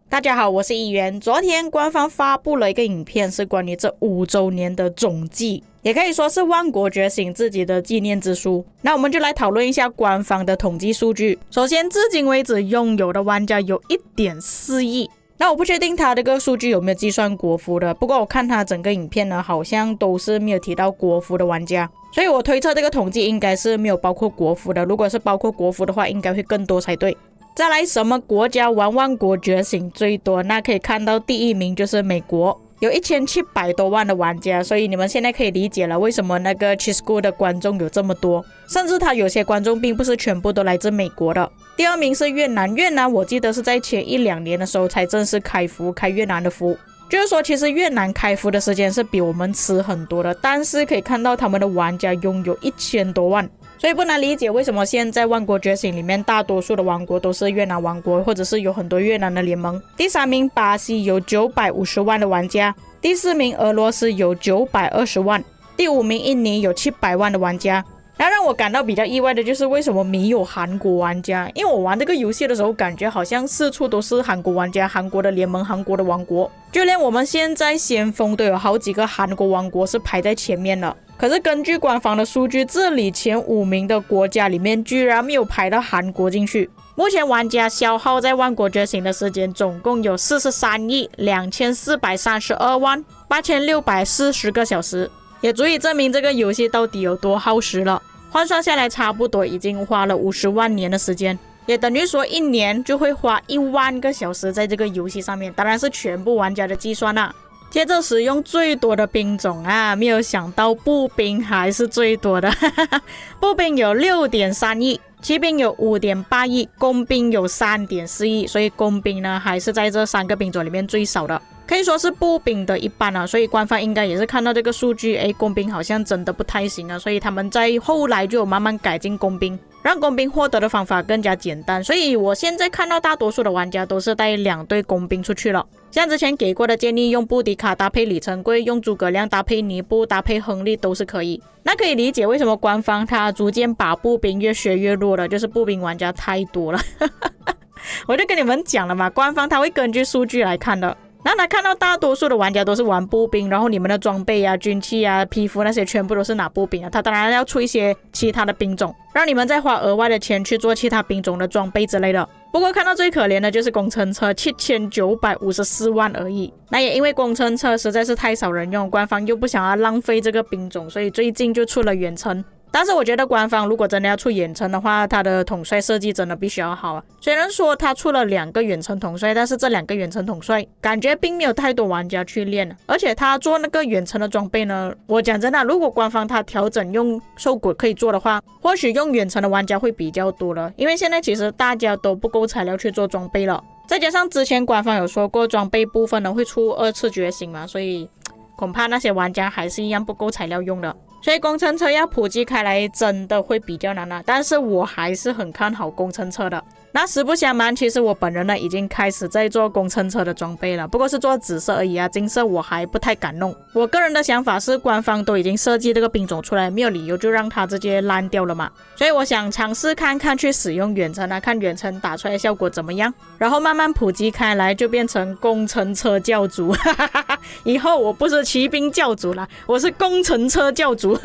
大家好，我是议员。昨天官方发布了一个影片，是关于这5周年的总计，也可以说是万国觉醒自己的纪念之书。那我们就来讨论一下官方的统计数据。首先，至今为止拥有的玩家有 1.4 亿。那我不确定他这个数据有没有计算国服的，不过我看他整个影片呢，好像都是没有提到国服的玩家，所以我推测这个统计应该是没有包括国服的。如果是包括国服的话，应该会更多才对。再来，什么国家玩万国觉醒最多？那可以看到第一名就是美国，有1700多万的玩家，所以你们现在可以理解了为什么那个 Chisco 的观众有这么多，甚至他有些观众并不是全部都来自美国的。第二名是越南，越南我记得是在前1-2年的时候才正式开越南的服，就是说其实越南开服的时间是比我们迟很多的，但是可以看到他们的玩家拥有1000多万。所以不难理解为什么现在万国觉醒里面大多数的王国都是越南王国，或者是有很多越南的联盟。第3名巴西有950万的玩家，第4名俄罗斯有920万，第5名印尼有700万的玩家。那让我感到比较意外的就是为什么没有韩国玩家，因为我玩这个游戏的时候感觉好像四处都是韩国玩家，韩国的联盟，韩国的王国，就连我们现在先锋都有好几个韩国王国是排在前面的。可是根据官方的数据，这里前5名的国家里面居然没有排到韩国进去。目前玩家消耗在万国觉醒的时间总共有43亿2432万8640个小时，也足以证明这个游戏到底有多耗时了。换算下来差不多已经花了50万年的时间，也等于说1年就会花1万个小时在这个游戏上面，当然是全部玩家的计算啦。接着使用最多的兵种啊，没有想到步兵还是最多的步兵有 6.3 亿，骑兵有 5.8 亿，工兵有 3.4 亿，所以工兵呢还是在这3个兵种里面最少的，可以说是步兵的一半啊。所以官方应该也是看到这个数据，工兵好像真的不太行啊，所以他们在后来就有慢慢改进工兵，让工兵获得的方法更加简单。所以我现在看到大多数的玩家都是带2队工兵出去了。像之前给过的建议，用布迪卡搭配里程柜，用诸葛亮搭配尼布搭配亨利都是可以。那可以理解为什么官方他逐渐把步兵越削越弱了，就是步兵玩家太多了我就跟你们讲了嘛，官方他会根据数据来看的。那他看到大多数的玩家都是玩步兵，然后你们的装备啊、军器啊、皮肤那些全部都是拿步兵啊，他当然要出一些其他的兵种，让你们再花额外的钱去做其他兵种的装备之类的。不过看到最可怜的就是工程车7954万而已。那也因为工程车实在是太少人用，官方又不想要浪费这个兵种，所以最近就出了远程。但是我觉得官方如果真的要出远程的话，他的统帅设计真的必须要好啊。虽然说他出了2个远程统帅，但是这2个远程统帅感觉并没有太多玩家去练，而且他做那个远程的装备呢，我讲真的，如果官方他调整用兽骨可以做的话，或许用远程的玩家会比较多了，因为现在其实大家都不够材料去做装备了，再加上之前官方有说过装备部分呢会出2次觉醒嘛，所以恐怕那些玩家还是一样不够材料用的。所以工程车要普及开来真的会比较难了，但是我还是很看好工程车的。那实不相瞒，其实我本人呢已经开始在做工程车的装备了，不过是做紫色而已啊，金色我还不太敢弄。我个人的想法是，官方都已经设计这个兵种出来，没有理由就让它直接烂掉了嘛。所以我想尝试看看去使用远程啊，看远程打出来效果怎么样，然后慢慢普及开来，就变成工程车教主以后我不是骑兵教主了，我是工程车教主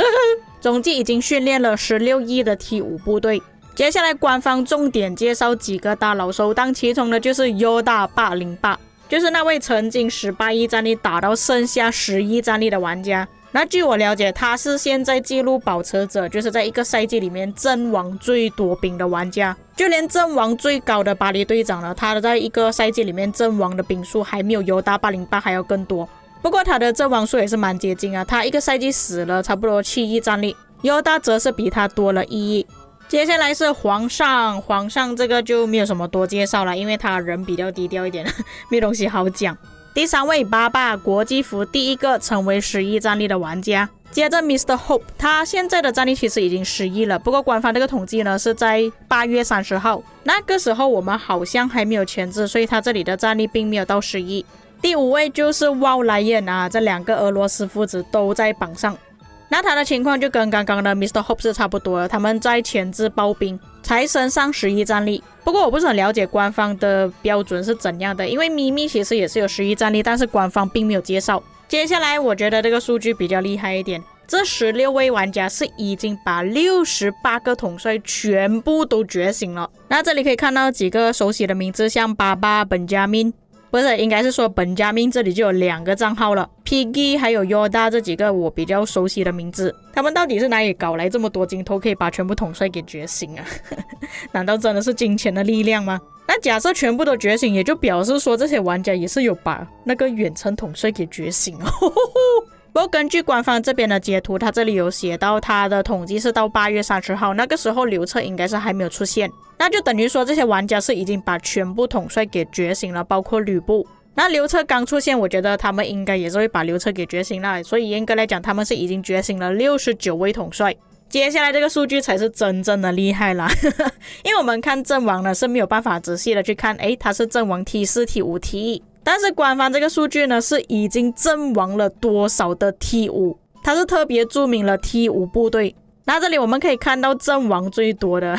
总计已经训练了16亿的 T5 部队。接下来官方重点介绍几个大佬，首当其冲的就是 Yoda 808，就是那位曾经18亿战力打到剩下10亿战力的玩家。那据我了解，他是现在纪录保持者，就是在一个赛季里面阵亡最多兵的玩家，就连阵亡最高的巴黎队长呢，他在一个赛季里面阵亡的兵数还没有Yoda 808还要更多。不过他的阵亡数也是蛮接近啊，他一个赛季死了差不多7亿战力，Yoda 则是比他多了1亿。接下来是皇上，皇上这个就没有什么多介绍了，因为他人比较低调一点没东西好讲。第3位爸爸，国际服第1个成为10亿战力的玩家。接着 Mr. Hope， 他现在的战力其实已经10亿了，不过官方这个统计呢是在8月30号，那个时候我们好像还没有前置，所以他这里的战力并没有到10亿。第5位就是 Wow Lion 啊，这2个俄罗斯父子都在榜上。那他的情况就跟刚刚的 Mr. Hope 是差不多了，他们在前置刨冰才升上11战力。不过我不是很了解官方的标准是怎样的，因为咪咪其实也是有11战力，但是官方并没有介绍。接下来我觉得这个数据比较厉害一点，这16位玩家是已经把68个统帅全部都觉醒了。那这里可以看到几个熟悉的名字，像巴巴、本加明，不是，应该是说本加明这里就有2个账号了 ，Piggy 还有 Yoda 这几个我比较熟悉的名字，他们到底是哪里搞来这么多金头可以把全部统帅给觉醒啊？难道真的是金钱的力量吗？那假设全部都觉醒，也就表示说这些玩家也是有把那个远程统帅给觉醒哦。不过根据官方这边的截图，他这里有写到他的统计是到8月30号，那个时候刘彻应该是还没有出现，那就等于说这些玩家是已经把全部统帅给觉醒了，包括吕布。那刘彻刚出现，我觉得他们应该也是会把刘彻给觉醒了，所以严格来讲他们是已经觉醒了69位统帅。接下来这个数据才是真正的厉害啦因为我们看阵亡呢是没有办法仔细的去看，他是阵亡 T4 T5 T1， 但是官方这个数据呢是已经阵亡了多少的 T5， 它是特别注明了 T5 部队。那这里我们可以看到阵亡最多的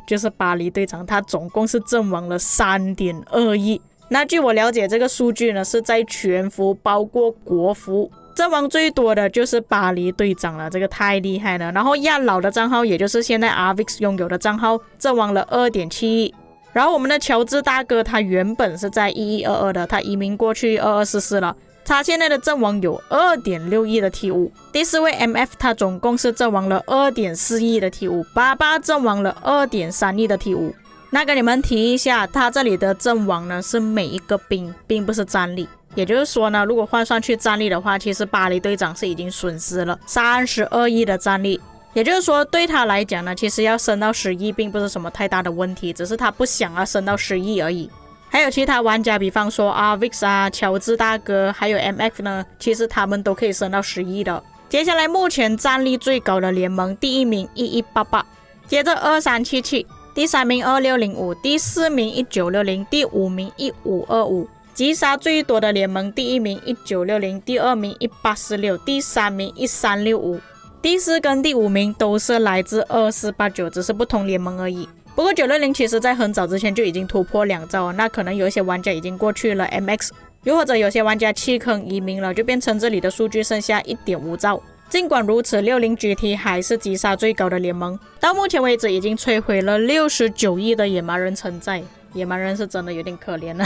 就是巴黎队长，他总共是阵亡了 3.2 亿。那据我了解，这个数据呢是在全服包括国服，阵亡最多的就是巴黎队长了，这个太厉害了。然后亚老的账号，也就是现在 Arvix 拥有的账号，阵亡了 2.7 亿。然后我们的乔治大哥，他原本是在1122的，他移民过去2244了，他现在的阵亡有 2.6 亿的 T5。第4位 MF 他总共是阵亡了 2.4 亿的 T5， 巴巴阵亡了 2.3 亿的 T5。那跟你们提一下，他这里的阵亡呢是每一个兵，并不是战力。也就是说呢，如果换算去战力的话，其实巴黎队长是已经损失了32亿的战力。也就是说对他来讲呢，其实要升到10亿并不是什么太大的问题，只是他不想要升到10亿而已。还有其他玩家，比方说Arvix 啊、乔治大哥还有 MF 呢，其实他们都可以升到10亿的。接下来目前战力最高的联盟，第1名1188，接着2377，第3名2605，第4名1960，第5名1525。击杀最多的联盟，第1名1960，第2名1846，第3名1365。第4跟第5名都是来自2489，只是不同联盟而已。不过960其实在很早之前就已经突破2兆，那可能有一些玩家已经过去了 MX， 又或者有些玩家弃坑移民了，就变成这里的数据剩下 1.5 兆。尽管如此，60 GT 还是击杀最高的联盟，到目前为止已经摧毁了69亿的野蛮人城寨。野蛮人是真的有点可怜了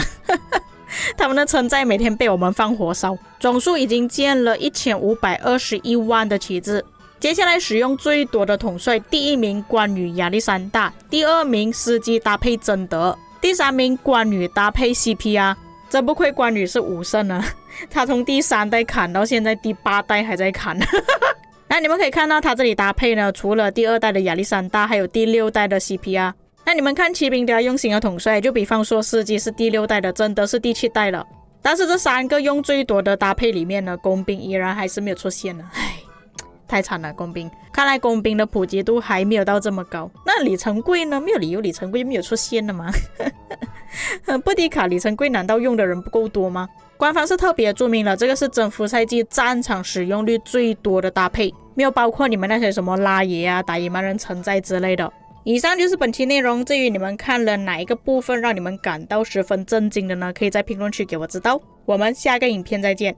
他们的城寨每天被我们放火烧，总数已经建了1521万的旗帜。接下来使用最多的统帅，第1名关羽亚历山大，第2名司机搭配贞德，第3名关羽搭配 CPR。 真不愧关羽是武圣啊，他从第3代砍到现在第8代还在砍那你们可以看到他这里搭配呢，除了第2代的亚历山大，还有第6代的 CPR。那你们看骑兵都要用新的统帅，就比方说司机是第6代的，贞德是第7代了。但是这3个用最多的搭配里面呢，工兵依然还是没有出现呢。唉，太惨了，工兵。看来工兵的普及度还没有到这么高。那李成桂呢？没有理由李成桂没有出现的吗布迪卡李成桂难道用的人不够多吗？官方是特别注明了，这个是征服赛季战场使用率最多的搭配，没有包括你们那些什么拉野啊、打野蛮人城寨之类的。以上就是本期内容，至于你们看了哪一个部分让你们感到十分震惊的呢？可以在评论区给我知道。我们下个影片再见。